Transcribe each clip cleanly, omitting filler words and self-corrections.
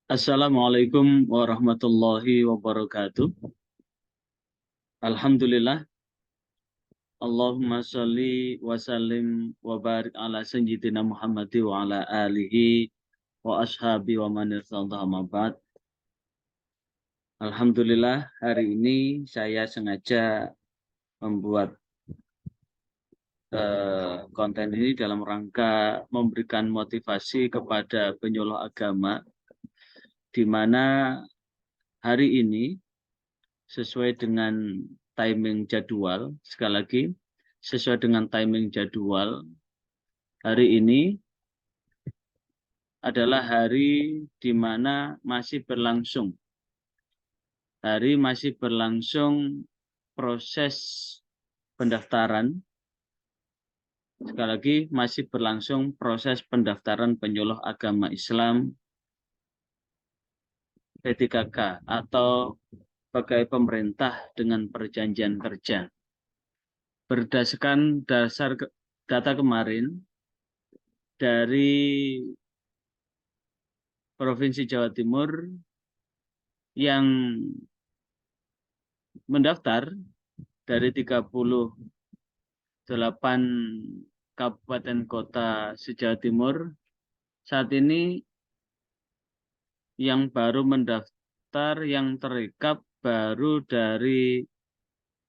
Assalamualaikum warahmatullahi wabarakatuh. Alhamdulillah. Allahumma sholli wa sallim wa barik ala sayyidina Muhammadi wa ala alihi wa ashabi wa man irtadah ma ba'd. Alhamdulillah, hari ini saya sengaja membuat konten ini dalam rangka memberikan motivasi kepada penyuluh agama, di mana hari ini sesuai dengan timing jadwal, sekali lagi, sesuai dengan timing jadwal, hari ini adalah hari di mana masih berlangsung proses pendaftaran. Sekali lagi, masih berlangsung proses pendaftaran penyuluh agama Islam P3K atau pegawai pemerintah dengan perjanjian kerja. Berdasarkan data kemarin dari Provinsi Jawa Timur yang mendaftar dari 38 kabupaten kota se-Jawa Timur, saat ini yang baru mendaftar, yang terekap baru dari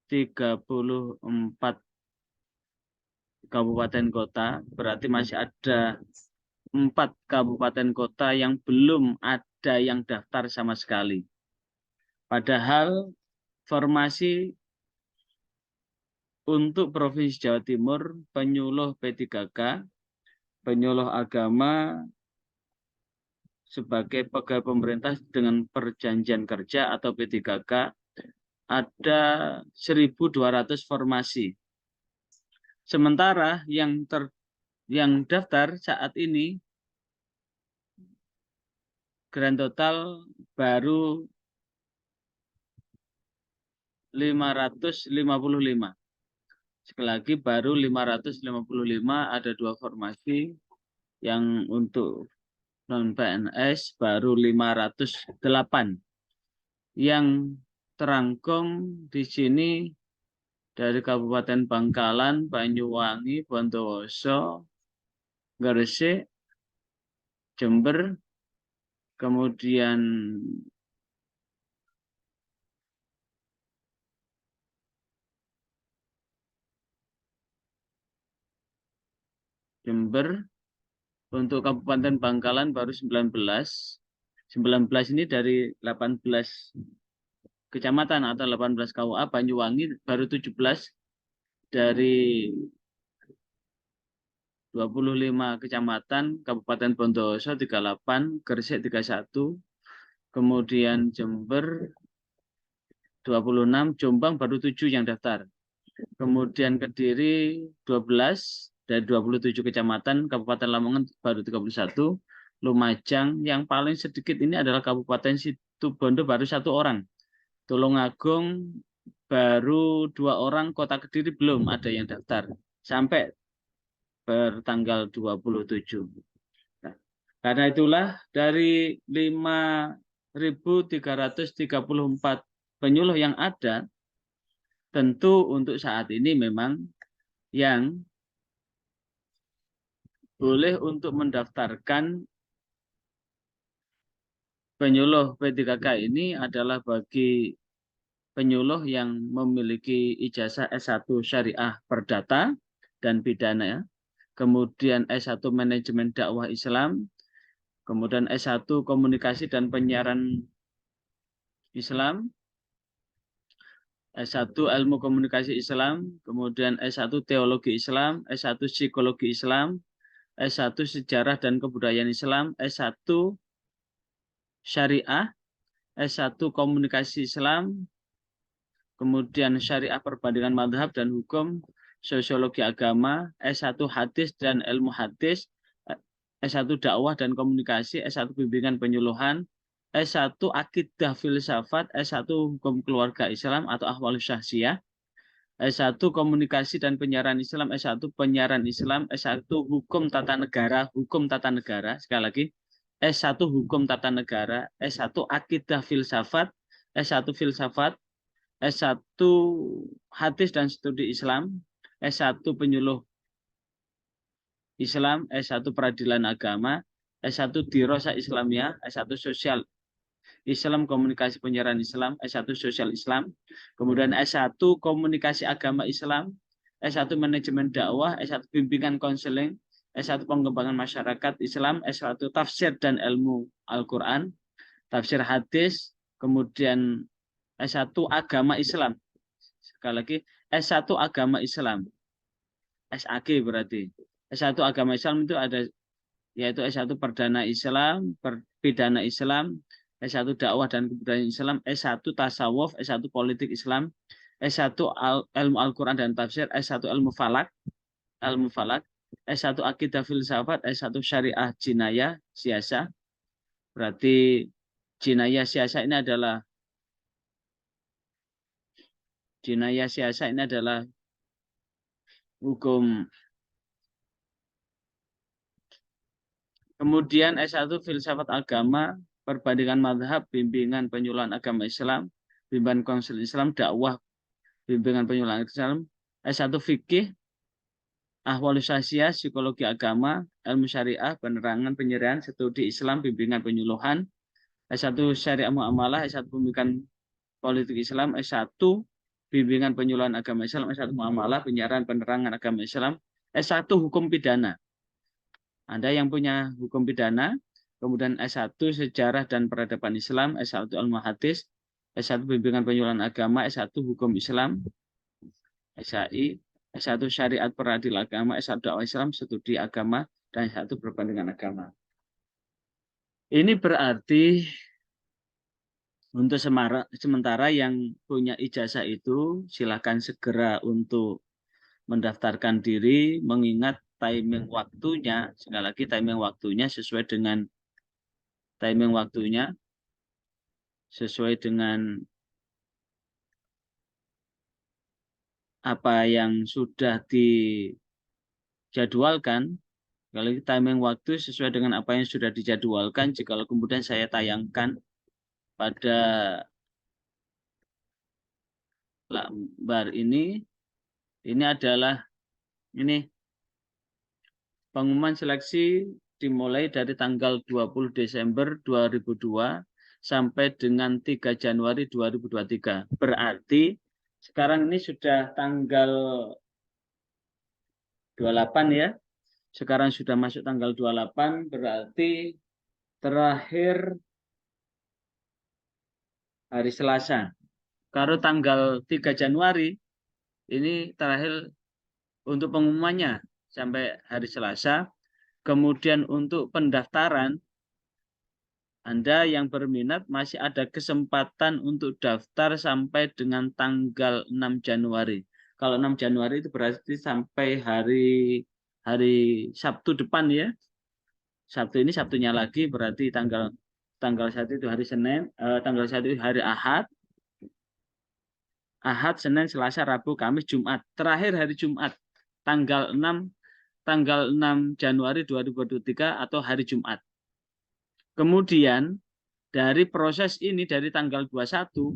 34 kabupaten kota, berarti masih ada 4 kabupaten kota yang belum ada yang daftar sama sekali. Padahal formasi untuk Provinsi Jawa Timur, penyuluh P3K, penyuluh agama sebagai pegawai pemerintah dengan perjanjian kerja atau P3K, ada 1.200 formasi. Sementara yang daftar saat ini grand total baru 555. Sekali lagi baru 555, ada 2 formasi. Yang untuk non-PNS baru 508. Yang terangkum di sini dari Kabupaten Bangkalan, Banyuwangi, Bondowoso, Gresik, Jember, kemudian untuk Kabupaten Bangkalan baru 19. 19 ini dari 18 kecamatan atau 18 KUA. Banyuwangi baru 17 dari 25 kecamatan. Kabupaten Bondowoso 38, Gresik 31, kemudian Jember 26, Jombang baru 7 yang daftar. Kemudian Kediri 12 dari 27 kecamatan, Kabupaten Lamongan baru 31, Lumajang yang paling sedikit ini adalah Kabupaten Situbondo baru 1 orang. Tulungagung baru 2 orang, Kota Kediri belum ada yang daftar sampai bertanggal 27. Nah, karena itulah dari 5.334 penyuluh yang ada, tentu untuk saat ini memang yang boleh untuk mendaftarkan penyuluh P3K ini adalah bagi penyuluh yang memiliki ijazah S1 Syariah Perdata dan Pidana, kemudian S1 Manajemen Dakwah Islam, kemudian S1 Komunikasi dan Penyiaran Islam, S1 Ilmu Komunikasi Islam, kemudian S1 Teologi Islam, S1 Psikologi Islam, S1 Sejarah dan Kebudayaan Islam, S1 Syariah, S1 Komunikasi Islam, kemudian Syariah Perbandingan Madhab dan Hukum, Sosiologi Agama, S1 Hadis dan Ilmu Hadis, S1 Dakwah dan Komunikasi, S1 Bimbingan Penyuluhan, S1 Akidah Filsafat, S1 Hukum Keluarga Islam atau Ahwalus Syahsiyah, S1 Komunikasi dan Penyiaran Islam, S1 Penyiaran Islam, S1 Hukum Tata Negara, sekali lagi, S1 Hukum Tata Negara, S1 Akidah Filsafat, S1 Filsafat, S1 Hadis dan Studi Islam, S1 Penyuluh Islam, S1 Peradilan Agama, S1 Dirosah Islamiyah, S1 Sosial Islam Komunikasi Penyiaran Islam, S1 Sosial Islam, kemudian S1 Komunikasi Agama Islam, S1 Manajemen Dakwah, S1 Bimbingan Konseling, S1 Pengembangan Masyarakat Islam, S1 Tafsir dan Ilmu Al-Quran, Tafsir Hadis, kemudian S1 Agama Islam. Sekali lagi, S1 Agama Islam, SAG berarti. S1 Agama Islam itu ada, yaitu S1 Perdana Islam, Pidana Islam, S1 Dakwah dan Kebudayaan Islam, S1 Tasawuf, S1 Politik Islam, S1 Ilmu Al-Quran dan Tafsir, S1 Ilmu Falak, S1 Akidah Filsafat, S1 Syariah Jinayah Siasa. Berarti Jinayah Siasa ini adalah hukum. Kemudian S1 Filsafat Agama, Perbandingan Madhab, Bimbingan Penyuluhan Agama Islam, Bimbingan Konseling Islam, Dakwah, Bimbingan Penyuluhan Islam, S1 Fikih, Ahwalus Syariah, Psikologi Agama, Ilmu Syariah, Penerangan Penyerahan, Studi Islam, Bimbingan Penyuluhan, S1 Syariah Muamalah, S1 Bimbingan Politik Islam, S1 Bimbingan Penyuluhan Agama Islam, S1 Muamalah, Penyiaran Penerangan Agama Islam, S1 Hukum Pidana. Anda yang punya hukum pidana, kemudian S1 Sejarah dan Peradaban Islam, S1 Ilmu Hadis, S1 Bimbingan Penyuluhan Agama, S1 Hukum Islam, SHI, S1 Syariat Peradilan Agama, S1 Dakwah Islam, Studi Agama, dan S1 Perbandingan Agama. Ini berarti untuk sementara yang punya ijazah itu silakan segera untuk mendaftarkan diri, mengingat timing waktunya, sekali lagi timing waktunya sesuai dengan apa yang sudah dijadwalkan. Kalau timing waktu sesuai dengan apa yang sudah dijadwalkan, jika kemudian saya tayangkan pada lembar ini adalah pengumuman seleksi dimulai dari tanggal 20 Desember 2002 sampai dengan 3 Januari 2023. Berarti sekarang ini sudah tanggal 28 ya. Sekarang sudah masuk tanggal 28, berarti terakhir hari Selasa. Kalau tanggal 3 Januari, ini terakhir untuk pengumumannya sampai hari Selasa. Kemudian untuk pendaftaran, Anda yang berminat masih ada kesempatan untuk daftar sampai dengan tanggal 6 Januari. Kalau 6 Januari itu berarti sampai hari Sabtu depan ya. Sabtu ini Sabtunya lagi berarti tanggal 1 itu hari Senin, tanggal 1 itu hari Ahad, Senin, Selasa, Rabu, Kamis, Jumat. Terakhir hari Jumat, tanggal 6 Januari 2023 atau hari Jumat. Kemudian dari proses ini dari tanggal 21,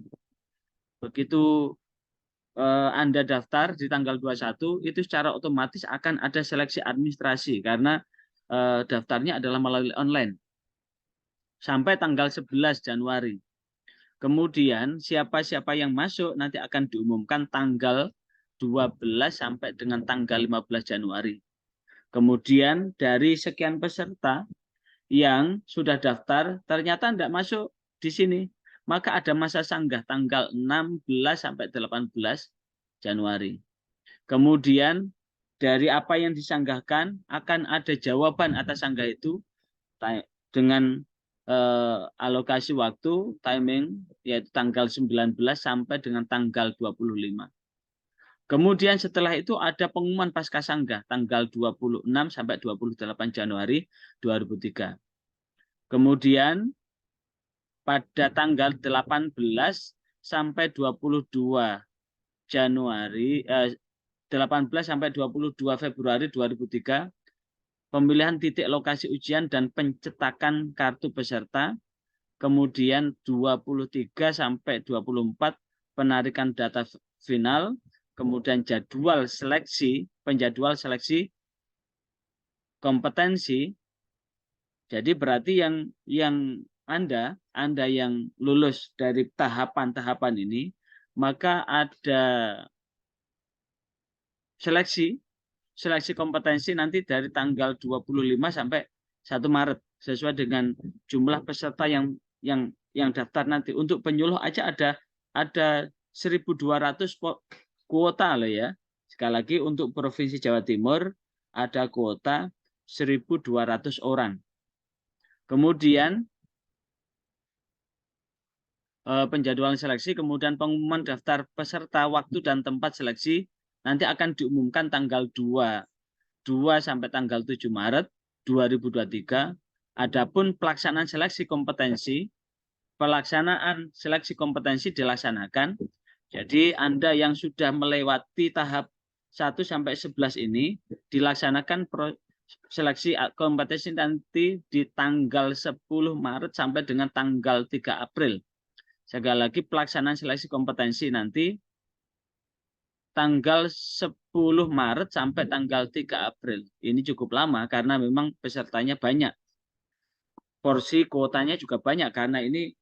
begitu Anda daftar di tanggal 21, itu secara otomatis akan ada seleksi administrasi karena daftarnya adalah melalui online sampai tanggal 11 Januari. Kemudian siapa-siapa yang masuk nanti akan diumumkan tanggal 12 sampai dengan tanggal 15 Januari. Kemudian dari sekian peserta yang sudah daftar ternyata tidak masuk di sini, maka ada masa sanggah tanggal 16 sampai 18 Januari. Kemudian dari apa yang disanggahkan akan ada jawaban atas sanggah itu dengan alokasi waktu timing yaitu tanggal 19 sampai dengan tanggal 25. Kemudian setelah itu ada pengumuman pasca sanggah tanggal 26 sampai 28 Januari 2003. Kemudian pada tanggal 18 sampai 22 Januari 18 sampai 22 Februari 2003 pemilihan titik lokasi ujian dan pencetakan kartu peserta, kemudian 23 sampai 24 penarikan data final, kemudian jadwal seleksi, penjadwal seleksi kompetensi. Jadi berarti yang Anda yang lulus dari tahapan-tahapan ini, maka ada seleksi kompetensi nanti dari tanggal 25 sampai 1 Maret sesuai dengan jumlah peserta yang daftar nanti. Untuk penyuluh aja ada 1.200 kuota loh ya. Sekali lagi untuk Provinsi Jawa Timur ada kuota 1.200 orang. Kemudian penjadwalan seleksi, kemudian pengumuman daftar peserta, waktu dan tempat seleksi nanti akan diumumkan tanggal 2 sampai tanggal 7 Maret 2023. Adapun pelaksanaan seleksi kompetensi dilaksanakan. Jadi Anda yang sudah melewati tahap 1 sampai 11 ini dilaksanakan seleksi kompetensi nanti di tanggal 10 Maret sampai dengan tanggal 3 April. Sekali lagi pelaksanaan seleksi kompetensi nanti tanggal 10 Maret sampai tanggal 3 April. Ini cukup lama karena memang pesertanya banyak. Porsi kuotanya juga banyak karena ini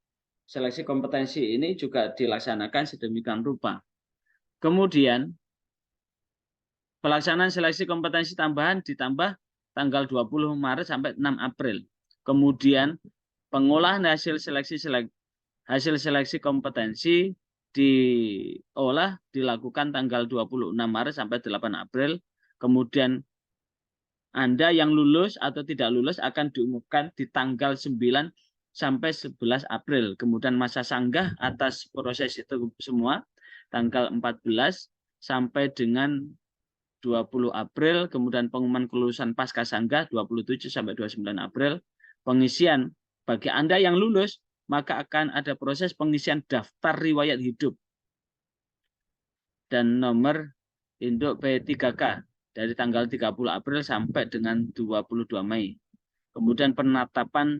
seleksi kompetensi ini juga dilaksanakan sedemikian rupa. Kemudian pelaksanaan seleksi kompetensi tambahan ditambah tanggal 20 Maret sampai 6 April. Kemudian pengolahan hasil seleksi kompetensi dilakukan tanggal 26 Maret sampai 8 April. Kemudian Anda yang lulus atau tidak lulus akan diumumkan di tanggal 9 sampai 11 April. Kemudian masa sanggah atas proses itu semua tanggal 14 sampai dengan 20 April. Kemudian pengumuman kelulusan pasca sanggah 27 sampai 29 April. Pengisian bagi Anda yang lulus, maka akan ada proses pengisian daftar riwayat hidup dan nomor induk P3K dari tanggal 30 April sampai dengan 22 Mei. Kemudian penetapan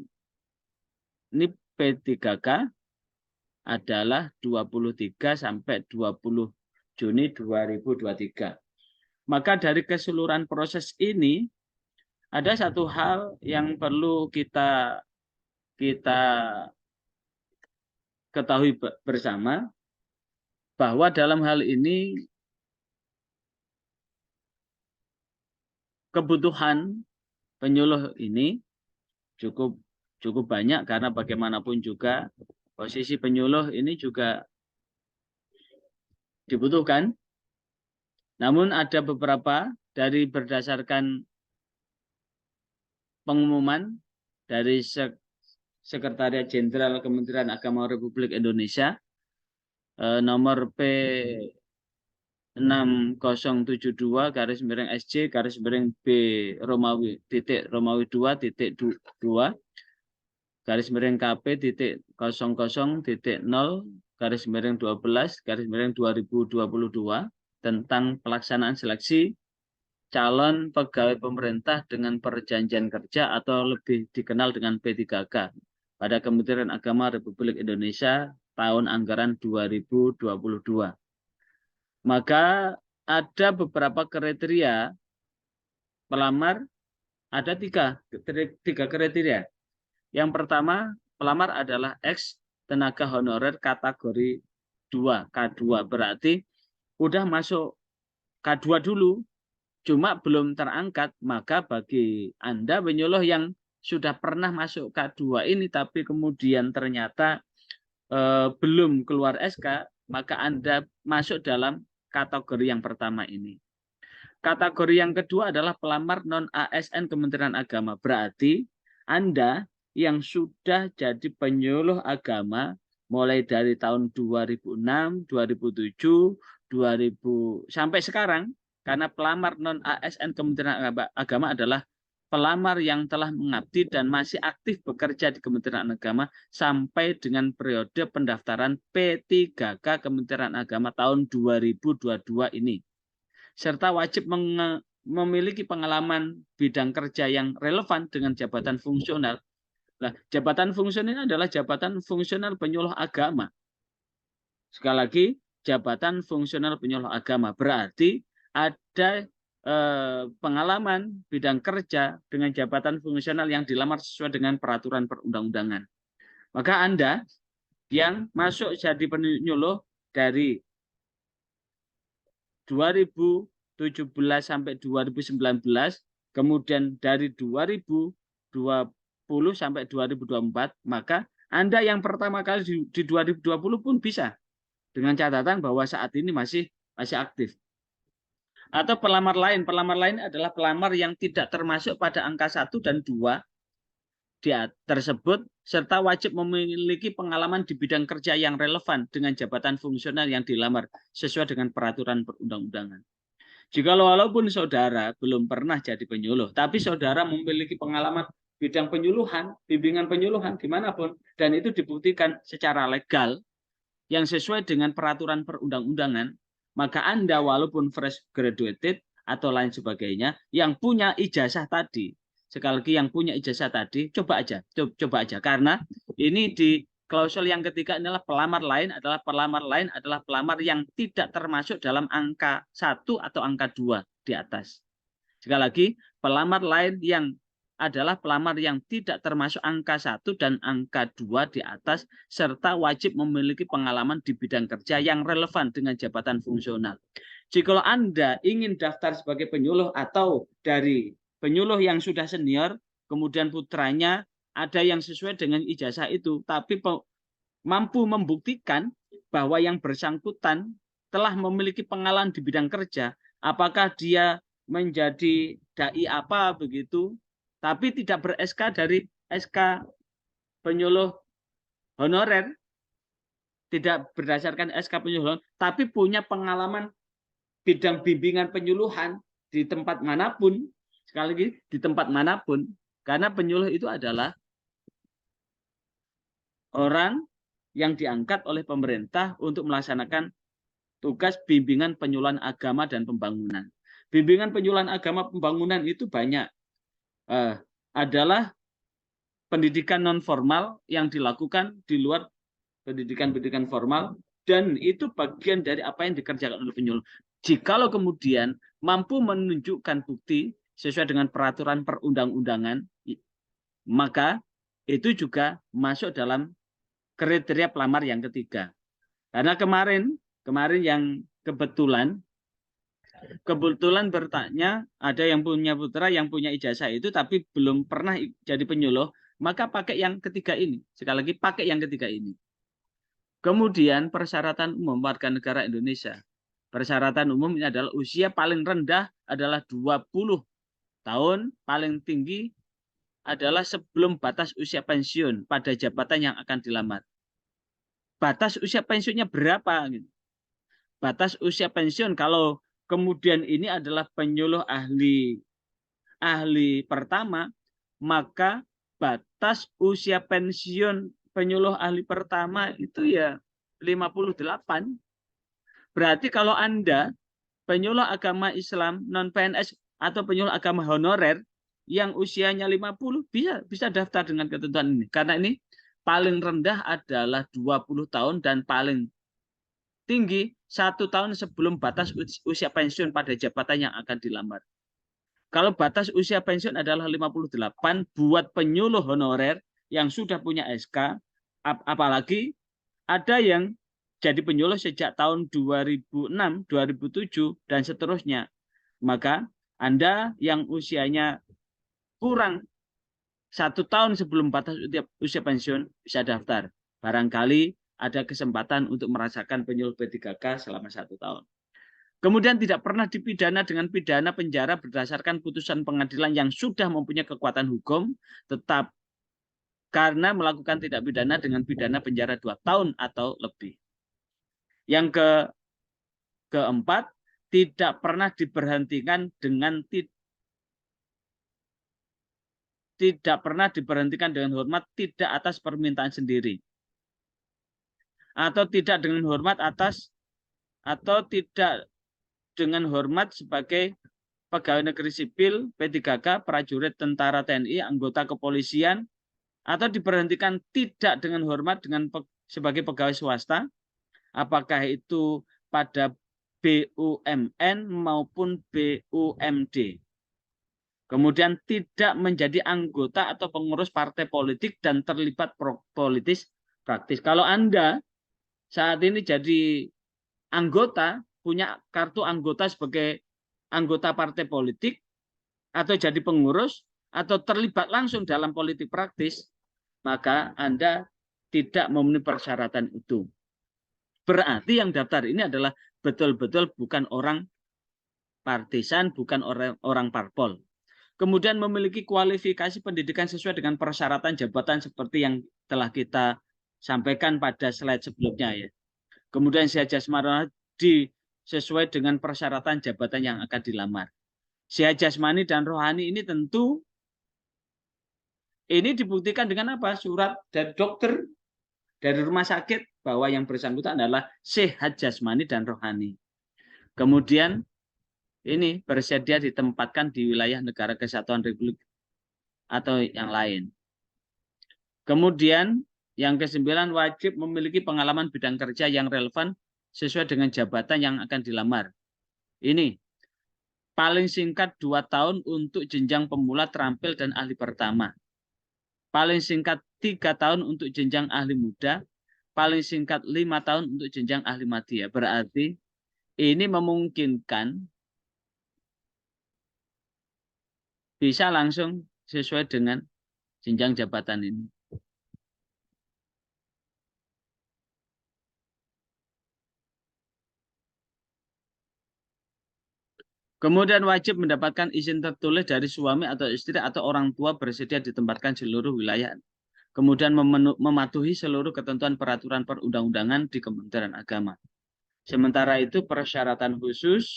NIP P3K adalah 23 sampai 20 Juni 2023. Maka dari keseluruhan proses ini, ada satu hal yang perlu kita ketahui bersama, bahwa dalam hal ini kebutuhan penyuluh ini cukup banyak karena bagaimanapun juga posisi penyuluh ini juga dibutuhkan. Namun ada beberapa dari berdasarkan pengumuman dari Sekretariat Jenderal Kementerian Agama Republik Indonesia nomor P6072/SC/B Romawi 2.KP.0/12/2022 tentang pelaksanaan seleksi calon pegawai pemerintah dengan perjanjian kerja atau lebih dikenal dengan P3K pada Kementerian Agama Republik Indonesia tahun anggaran 2022. Maka ada beberapa kriteria pelamar, ada tiga kriteria. Yang pertama, pelamar adalah ex tenaga honorer kategori 2, K2. Berarti udah masuk K2 dulu, cuma belum terangkat. Maka bagi Anda penyuluh yang sudah pernah masuk K2 ini tapi kemudian ternyata belum keluar SK, maka Anda masuk dalam kategori yang pertama ini. Kategori yang kedua adalah pelamar non-ASN Kementerian Agama. Berarti Anda yang sudah jadi penyuluh agama mulai dari tahun 2006, 2007, 2000 sampai sekarang, karena pelamar non-ASN Kementerian Agama adalah pelamar yang telah mengabdi dan masih aktif bekerja di Kementerian Agama sampai dengan periode pendaftaran P3K Kementerian Agama tahun 2022 ini. Serta wajib memiliki pengalaman bidang kerja yang relevan dengan jabatan fungsional. Nah, jabatan fungsional adalah jabatan fungsional penyuluh agama. Sekali lagi, jabatan fungsional penyuluh agama berarti ada pengalaman bidang kerja dengan jabatan fungsional yang dilamar sesuai dengan peraturan perundang-undangan. Maka Anda yang masuk jadi penyuluh dari 2017 sampai 2019, kemudian dari 2020 sampai 2024, maka Anda yang pertama kali di 2020 pun bisa, dengan catatan bahwa saat ini masih aktif. Atau pelamar lain adalah pelamar yang tidak termasuk pada angka 1 dan 2 tersebut, serta wajib memiliki pengalaman di bidang kerja yang relevan dengan jabatan fungsional yang dilamar sesuai dengan peraturan perundang-undangan. Jika walaupun saudara belum pernah jadi penyuluh, tapi saudara memiliki pengalaman bidang penyuluhan, bimbingan penyuluhan dimanapun, dan itu dibuktikan secara legal yang sesuai dengan peraturan perundang-undangan, maka Anda walaupun fresh graduated atau lain sebagainya, yang punya ijazah tadi, sekali lagi yang punya ijazah tadi, coba aja, karena ini di klausul yang ketiga adalah pelamar lain adalah pelamar yang tidak termasuk dalam angka 1 atau angka 2 di atas. Sekali lagi, pelamar lain yang adalah pelamar yang tidak termasuk angka 1 dan angka 2 di atas, serta wajib memiliki pengalaman di bidang kerja yang relevan dengan jabatan fungsional. Jika Anda ingin daftar sebagai penyuluh atau dari penyuluh yang sudah senior, kemudian putranya ada yang sesuai dengan ijazah itu, tapi mampu membuktikan bahwa yang bersangkutan telah memiliki pengalaman di bidang kerja, apakah dia menjadi dai apa begitu, tapi tidak ber-SK dari SK penyuluh honorer, tidak berdasarkan SK penyuluh, tapi punya pengalaman bidang bimbingan penyuluhan di tempat manapun, sekali lagi di tempat manapun, karena penyuluh itu adalah orang yang diangkat oleh pemerintah untuk melaksanakan tugas bimbingan penyuluhan agama dan pembangunan. Bimbingan penyuluhan agama pembangunan itu banyak. Adalah pendidikan non formal yang dilakukan di luar pendidikan formal, dan itu bagian dari apa yang dikerjakan oleh penyuluh. Jikalau kemudian mampu menunjukkan bukti sesuai dengan peraturan perundang-undangan, maka itu juga masuk dalam kriteria pelamar yang ketiga. Karena kemarin yang kebetulan bertanya, ada yang punya putra yang punya ijazah itu tapi belum pernah jadi penyuluh, maka pakai yang ketiga ini. Sekali lagi, pakai yang ketiga ini. Kemudian persyaratan umum warga negara Indonesia. Persyaratan umum ini adalah usia paling rendah adalah 20 tahun, paling tinggi adalah sebelum batas usia pensiun pada jabatan yang akan dilamar. Batas usia pensiunnya berapa? Batas usia pensiun kalau kemudian ini adalah penyuluh ahli pertama, maka batas usia pensiun penyuluh ahli pertama itu ya 58. Berarti kalau Anda penyuluh agama Islam non PNS atau penyuluh agama honorer yang usianya 50 bisa daftar dengan ketentuan ini. Karena ini paling rendah adalah 20 tahun dan paling tinggi 1 tahun sebelum batas usia pensiun pada jabatan yang akan dilamar. Kalau batas usia pensiun adalah 58 buat penyuluh honorer yang sudah punya SK, apalagi ada yang jadi penyuluh sejak tahun 2006, 2007, dan seterusnya. Maka Anda yang usianya kurang 1 tahun sebelum batas usia pensiun bisa daftar. Barangkali ada kesempatan untuk merasakan penyuluh P3K selama 1 tahun. Kemudian tidak pernah dipidana dengan pidana penjara berdasarkan putusan pengadilan yang sudah mempunyai kekuatan hukum, tetap karena melakukan tindak pidana dengan pidana penjara 2 tahun atau lebih. Yang keempat, tidak pernah diberhentikan dengan hormat tidak atas permintaan sendiri. Atau tidak dengan hormat sebagai pegawai negeri sipil, P3K, prajurit tentara TNI, anggota kepolisian, atau diberhentikan tidak dengan hormat sebagai pegawai swasta, apakah itu pada BUMN maupun BUMD. Kemudian tidak menjadi anggota atau pengurus partai politik dan terlibat politis praktis. Kalau Anda saat ini jadi anggota, punya kartu anggota sebagai anggota partai politik, atau jadi pengurus, atau terlibat langsung dalam politik praktis, maka Anda tidak memenuhi persyaratan itu. Berarti yang daftar ini adalah betul-betul bukan orang partisan, bukan orang parpol. Kemudian memiliki kualifikasi pendidikan sesuai dengan persyaratan jabatan seperti yang telah kita sampaikan pada slide sebelumnya ya. Kemudian sehat jasmani sesuai dengan persyaratan jabatan yang akan dilamar. Sehat jasmani dan rohani ini tentu ini dibuktikan dengan apa? Surat dari dokter, dari rumah sakit bahwa yang bersangkutan adalah sehat jasmani dan rohani. Kemudian ini bersedia ditempatkan di wilayah negara kesatuan Republik atau yang lain. Kemudian yang ke-9 wajib memiliki pengalaman bidang kerja yang relevan sesuai dengan jabatan yang akan dilamar. Ini paling singkat 2 tahun untuk jenjang pemula, terampil, dan ahli pertama. Paling singkat 3 tahun untuk jenjang ahli muda. Paling singkat 5 tahun untuk jenjang ahli madya. Berarti ini memungkinkan bisa langsung sesuai dengan jenjang jabatan ini. Kemudian wajib mendapatkan izin tertulis dari suami atau istri atau orang tua bersedia ditempatkan di seluruh wilayah. Kemudian mematuhi seluruh ketentuan peraturan perundang-undangan di Kementerian Agama. Sementara itu persyaratan khusus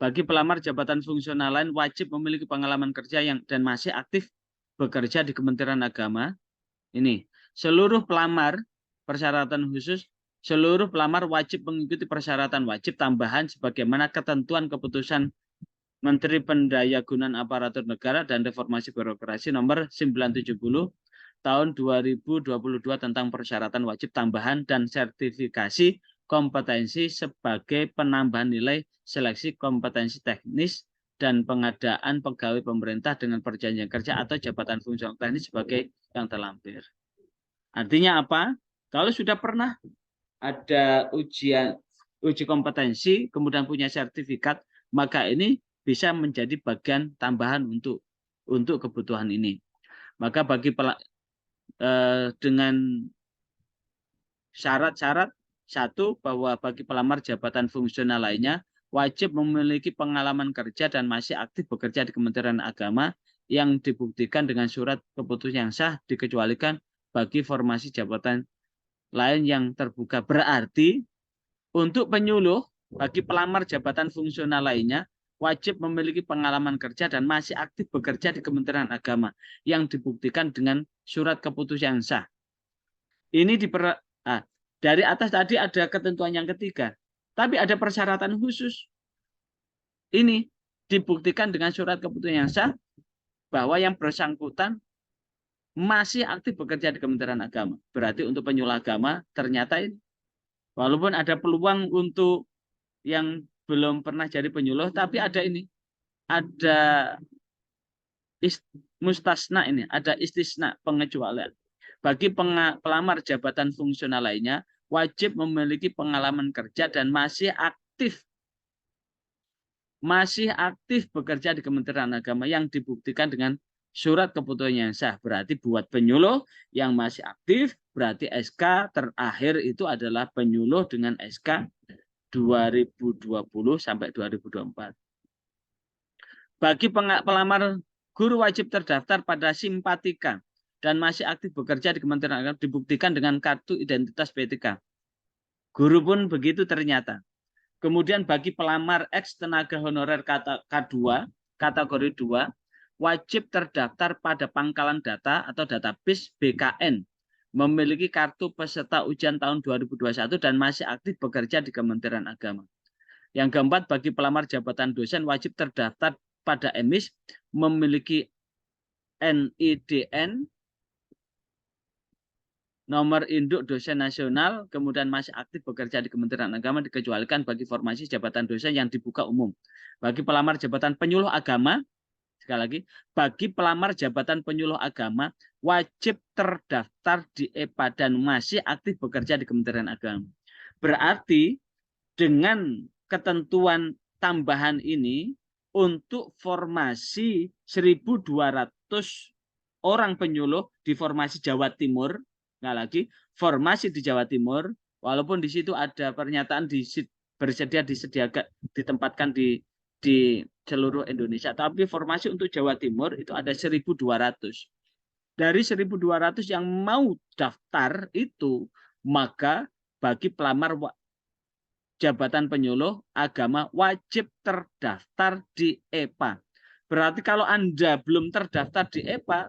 bagi pelamar jabatan fungsional lain wajib memiliki pengalaman kerja dan masih aktif bekerja di Kementerian Agama. Ini seluruh pelamar persyaratan khusus, seluruh pelamar wajib mengikuti persyaratan wajib tambahan sebagaimana ketentuan keputusan Menteri Pendayagunaan Aparatur Negara dan Reformasi Birokrasi nomor 970 tahun 2022 tentang persyaratan wajib tambahan dan sertifikasi kompetensi sebagai penambahan nilai seleksi kompetensi teknis dan pengadaan pegawai pemerintah dengan perjanjian kerja atau jabatan fungsional teknis sebagai yang terlampir. Artinya apa? Kalau sudah pernah ada uji kompetensi, kemudian punya sertifikat, maka ini bisa menjadi bagian tambahan untuk kebutuhan ini. Maka dengan syarat-syarat satu, bahwa bagi pelamar jabatan fungsional lainnya wajib memiliki pengalaman kerja dan masih aktif bekerja di Kementerian Agama yang dibuktikan dengan surat keputusan yang sah, dikecualikan bagi formasi jabatan lain yang terbuka. Berarti untuk penyuluh bagi pelamar jabatan fungsional lainnya wajib memiliki pengalaman kerja dan masih aktif bekerja di Kementerian Agama yang dibuktikan dengan surat keputusan yang sah. Ini dari atas tadi ada ketentuan yang ketiga, tapi ada persyaratan khusus. Ini dibuktikan dengan surat keputusan yang sah bahwa yang bersangkutan masih aktif bekerja di Kementerian Agama. Berarti untuk penyuluh agama ternyata ini, walaupun ada peluang untuk yang belum pernah jadi penyuluh, tapi ada ini, ada mustasna ini, ada istisna, pengecualian. Bagi pelamar jabatan fungsional lainnya, wajib memiliki pengalaman kerja dan masih aktif bekerja di Kementerian Agama yang dibuktikan dengan surat keputusan yang sah. Berarti buat penyuluh yang masih aktif, berarti SK terakhir itu adalah penyuluh dengan SK 2020 sampai 2024. Bagi pelamar guru wajib terdaftar pada Simpatika dan masih aktif bekerja di Kementerian Agama dibuktikan dengan kartu identitas P3K. Guru pun begitu ternyata. Kemudian bagi pelamar ex tenaga honorer K2, kategori 2, wajib terdaftar pada Pangkalan Data atau Database BKN, memiliki kartu peserta ujian tahun 2021 dan masih aktif bekerja di Kementerian Agama. Yang keempat, bagi pelamar jabatan dosen wajib terdaftar pada EMIS, memiliki NIDN, nomor induk dosen nasional, kemudian masih aktif bekerja di Kementerian Agama, dikecualikan bagi formasi jabatan dosen yang dibuka umum. Bagi pelamar jabatan penyuluh agama, sekali lagi, bagi pelamar jabatan penyuluh agama wajib terdaftar di EPA dan masih aktif bekerja di Kementerian Agama. Berarti dengan ketentuan tambahan ini untuk formasi 1.200 orang penyuluh di formasi Jawa Timur, nggak lagi formasi di Jawa Timur, walaupun di situ ada pernyataan disediakan ditempatkan di seluruh Indonesia, tapi formasi untuk Jawa Timur itu ada 1.200. Dari 1.200 yang mau daftar itu, maka bagi pelamar jabatan penyuluh agama wajib terdaftar di EPA. Berarti kalau Anda belum terdaftar di EPA,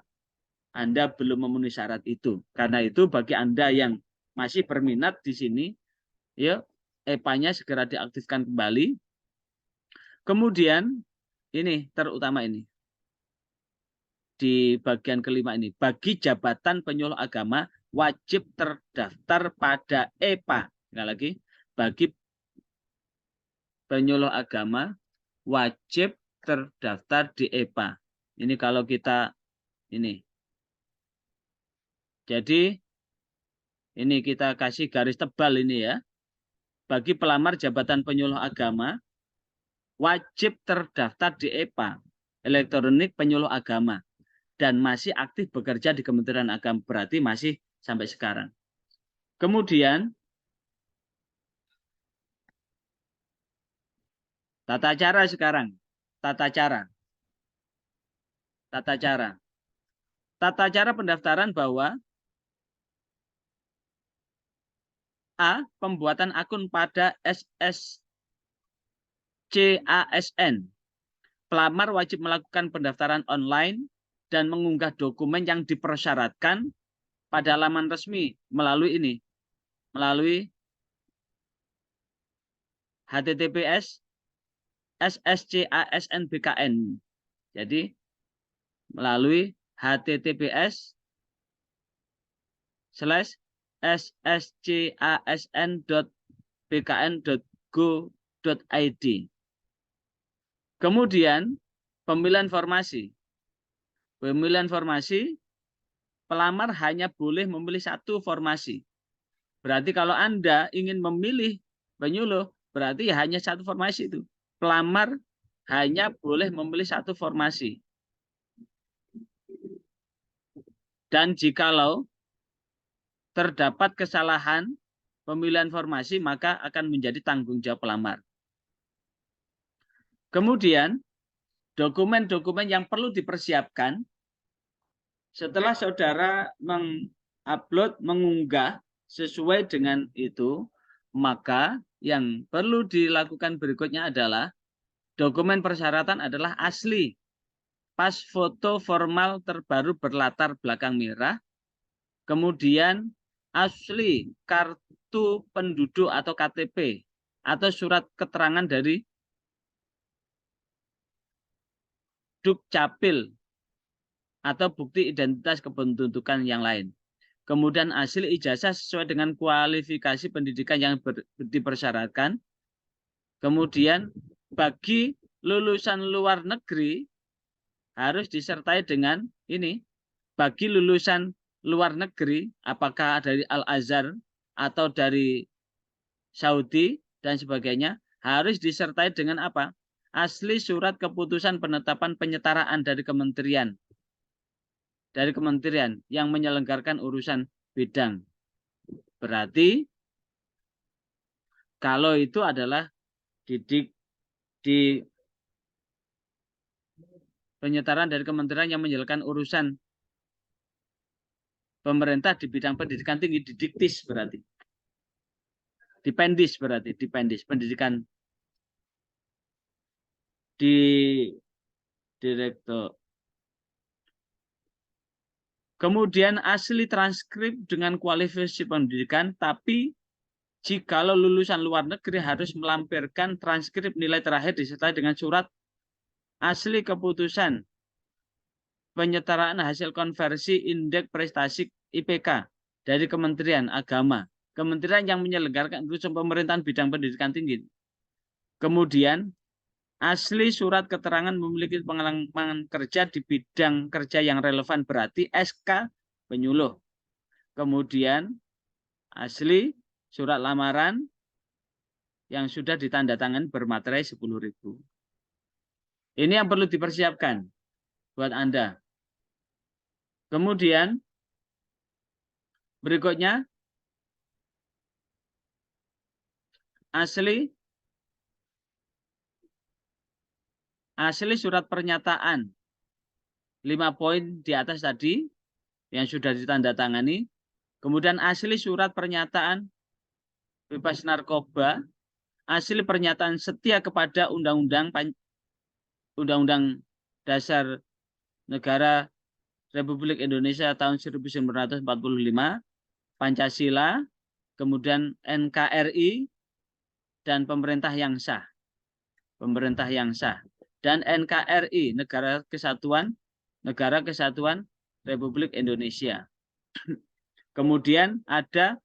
Anda belum memenuhi syarat itu. Karena itu bagi Anda yang masih berminat di sini, ya EPA-nya segera diaktifkan kembali. Kemudian ini terutama ini di bagian kelima ini, bagi jabatan penyuluh agama wajib terdaftar pada EPA. Sekali lagi, bagi penyuluh agama wajib terdaftar di EPA. Ini kalau kita ini. Jadi ini kita kasih garis tebal ini ya. Bagi pelamar jabatan penyuluh agama wajib terdaftar di EPA, elektronik penyuluh agama, dan masih aktif bekerja di Kementerian Agama, berarti masih sampai sekarang. Kemudian tata cara sekarang, tata cara pendaftaran bahwa A. Pembuatan akun pada SSCASN. Pelamar wajib melakukan pendaftaran online dan mengunggah dokumen yang dipersyaratkan pada laman resmi melalui ini, melalui https SSCASN BKN. Jadi melalui https://sscasn.bkn.go.id. Kemudian pemilihan formasi. Pemilihan formasi, pelamar hanya boleh memilih satu formasi. Berarti kalau Anda ingin memilih penyuluh, berarti hanya satu formasi itu. Pelamar hanya boleh memilih satu formasi. Dan jikalau terdapat kesalahan pemilihan formasi, maka akan menjadi tanggung jawab pelamar. Kemudian, dokumen-dokumen yang perlu dipersiapkan setelah saudara mengupload, mengunggah sesuai dengan itu, maka yang perlu dilakukan berikutnya adalah dokumen persyaratan adalah asli, pas foto formal terbaru berlatar belakang merah, kemudian asli kartu penduduk atau KTP atau surat keterangan dari Dukcapil atau bukti identitas kependudukan yang lain. Kemudian hasil ijazah sesuai dengan kualifikasi pendidikan yang dipersyaratkan. Kemudian bagi lulusan luar negeri harus disertai dengan ini. Bagi lulusan luar negeri, apakah dari Al-Azhar atau dari Saudi dan sebagainya, harus disertai dengan apa? Asli surat keputusan penetapan penyetaraan dari kementerian yang menyelenggarakan urusan bidang. Berarti kalau itu adalah di penyetaraan dari kementerian yang menyelenggarakan urusan pemerintah di bidang pendidikan tinggi, di Diktis berarti. Dipendis berarti, dipendis pendidikan di direktur. Kemudian asli transkrip dengan kualifikasi pendidikan, tapi jikalau lulusan luar negeri harus melampirkan transkrip nilai terakhir disertai dengan surat asli keputusan penyetaraan hasil konversi indeks prestasi IPK dari Kementerian Agama, kementerian yang menyelenggarakan urusan pemerintahan bidang pendidikan tinggi. Kemudian asli surat keterangan memiliki pengalaman kerja di bidang kerja yang relevan berarti SK penyuluh. Kemudian asli surat lamaran yang sudah ditandatangani bermaterai 10.000. Ini yang perlu dipersiapkan buat Anda. Kemudian berikutnya asli surat pernyataan 5 poin di atas tadi yang sudah ditandatangani. Kemudian asli surat pernyataan bebas narkoba, asli pernyataan setia kepada Undang-Undang Dasar Negara Republik Indonesia tahun 1945, Pancasila, kemudian NKRI, dan pemerintah yang sah. Pemerintah yang sah. Dan NKRI, Negara Kesatuan Republik Indonesia. Kemudian ada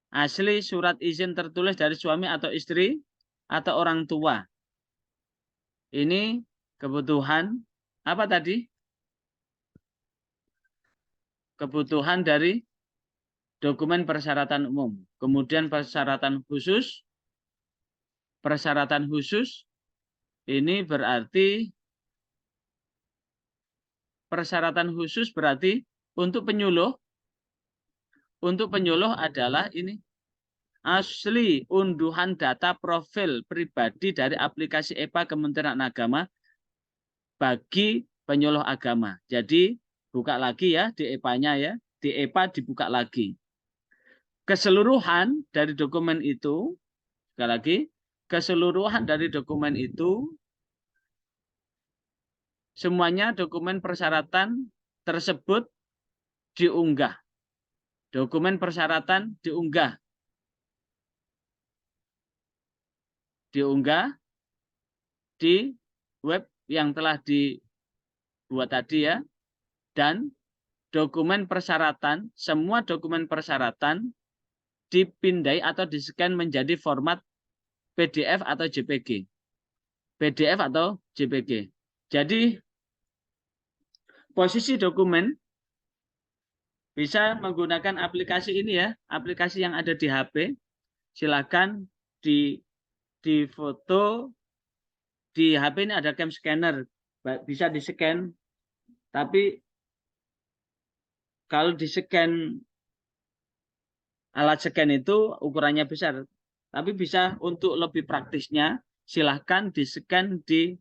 asli surat izin tertulis dari suami atau istri atau orang tua. Ini kebutuhan apa tadi? Kebutuhan dari dokumen persyaratan umum. Kemudian persyaratan khusus. Persyaratan khusus ini berarti untuk penyuluh. Untuk penyuluh adalah ini asli unduhan data profil pribadi dari aplikasi EPA Kementerian Agama bagi penyuluh agama. Jadi buka lagi ya di EPA-nya ya, di EPA dibuka lagi. Keseluruhan dari dokumen itu, sekali lagi, keseluruhan dari dokumen itu semuanya dokumen persyaratan tersebut diunggah. Dokumen persyaratan diunggah di web yang telah dibuat tadi ya. Dan dokumen persyaratan, semua dokumen persyaratan dipindai atau di-scan menjadi format PDF atau JPG. PDF atau JPG. Jadi posisi dokumen bisa menggunakan aplikasi ini ya, aplikasi yang ada di HP. Silakan di foto di HP ini ada cam scanner, bisa di-scan. Tapi kalau di-scan alat scan itu ukurannya besar, tapi bisa untuk lebih praktisnya silahkan di-scan di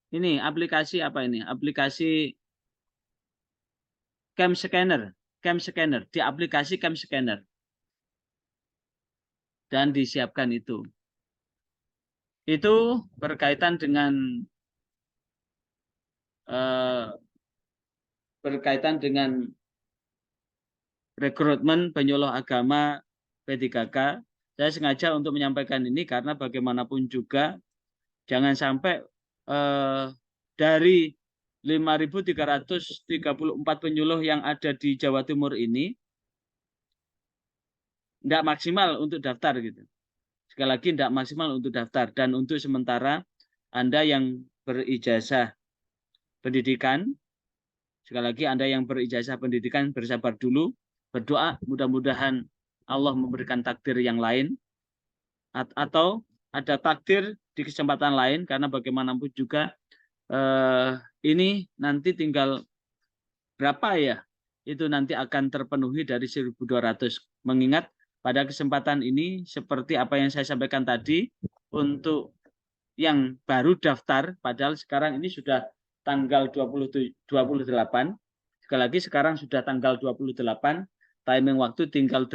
ini aplikasi apa ini? Aplikasi cam scanner di aplikasi cam scanner dan disiapkan itu. Itu berkaitan dengan rekrutmen penyuluh agama P3K. Saya sengaja untuk menyampaikan ini karena bagaimanapun juga jangan sampai dari 5.334 penyuluh yang ada di Jawa Timur ini tidak maksimal untuk daftar gitu. Sekali lagi tidak maksimal untuk daftar. Dan untuk sementara Anda yang berijazah pendidikan, sekali lagi Anda yang berijazah pendidikan bersabar dulu, berdoa mudah-mudahan Allah memberikan takdir yang lain atau ada takdir di kesempatan lain karena bagaimanapun juga ini nanti tinggal berapa ya itu nanti akan terpenuhi dari 1.200. Mengingat pada kesempatan ini seperti apa yang saya sampaikan tadi untuk yang baru daftar, padahal sekarang ini sudah tanggal 28. Sekali lagi sekarang sudah tanggal 28, timing waktu tinggal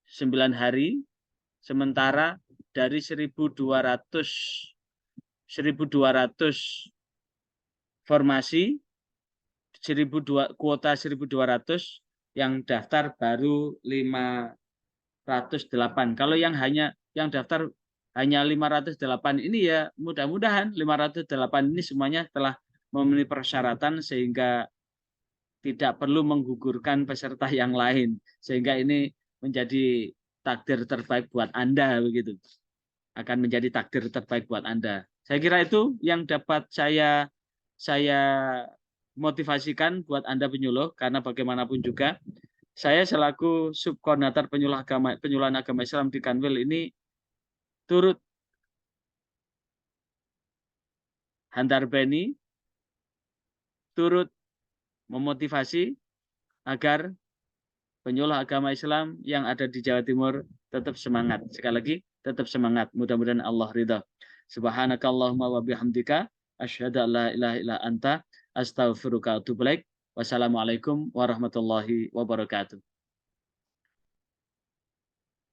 9 hari, sementara dari 1.200 formasi kuota 1.200, yang daftar baru 508. Kalau yang daftar hanya 508 ini, ya mudah-mudahan 508 ini semuanya telah memenuhi persyaratan sehingga tidak perlu menggugurkan peserta yang lain, sehingga ini menjadi takdir terbaik buat Anda begitu. Akan menjadi takdir terbaik buat Anda. Saya kira itu yang dapat saya motivasikan buat Anda penyuluh, karena bagaimanapun juga saya selaku subkoordinator penyuluhan agama Islam di Kanwil ini turut handarbeni, turut memotivasi agar penyuluh agama Islam yang ada di Jawa Timur tetap semangat. Sekali lagi, tetap semangat. Mudah-mudahan Allah ridha. Subhanakallahumma wa bihamdika asyhadu an la ilaha illa anta astaghfiruka wa atubu ilaik. Wassalamualaikum warahmatullahi wabarakatuh.